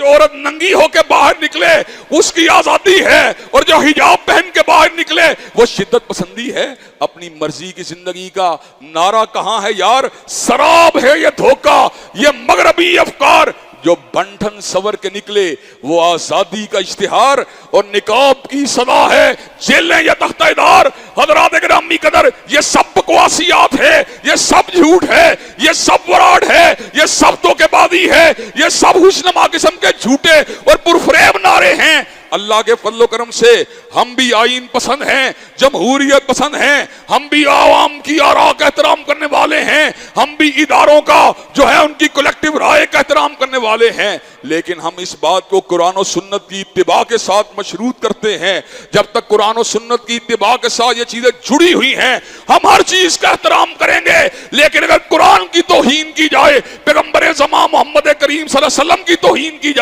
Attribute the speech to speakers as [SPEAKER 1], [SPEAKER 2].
[SPEAKER 1] जो औरत नंगी होकर बाहर निकले उसकी आजादी है, और जो हिजाब पहन के बाहर निकले वो शिद्दत पसंदी है। अपनी मर्जी की जिंदगी का नारा कहां है यार? शराब है ये धोखा, ये मगरबी अफकार जो बंठन सवर के निकले वो आजादी का इश्तिहार, और निकाब की सदा है जेलें या तख्तेदार। हजरात गिरामी कदर, ये सब बकवासियात है, ये सब झूठ है, ये सब वराड है, ये सब धोखेबाजी है, ये सब हुस्नमा किस्म के झूठे और पुरफरेब नारे हैं। अल्लाह के फजलो करम से हम भी आईन पसंद हैं, जमहूरियत पसंद हैं, हम भी आवाम की आरा का एहतराम करने वाले हैं, हम भी इदारों का जो है उनकी कलेक्टिव राय का एहतराम करने वाले हैं। लेकिन हम इस बात को कुरान और सुन्नत की इत्तिबा के साथ मशरूत करते हैं। जब तक कुरान और सुन्नत की इत्तिबा के साथ ये चीजें जुड़ी हुई हैं हम हर चीज का एहतराम करेंगे। लेकिन अगर कुरान की तौहीन की जाए, पैगंबर ज़मां मोहम्मद करीम सल्लल्लाहु अलैहि वसल्लम की तौहीन की जाए,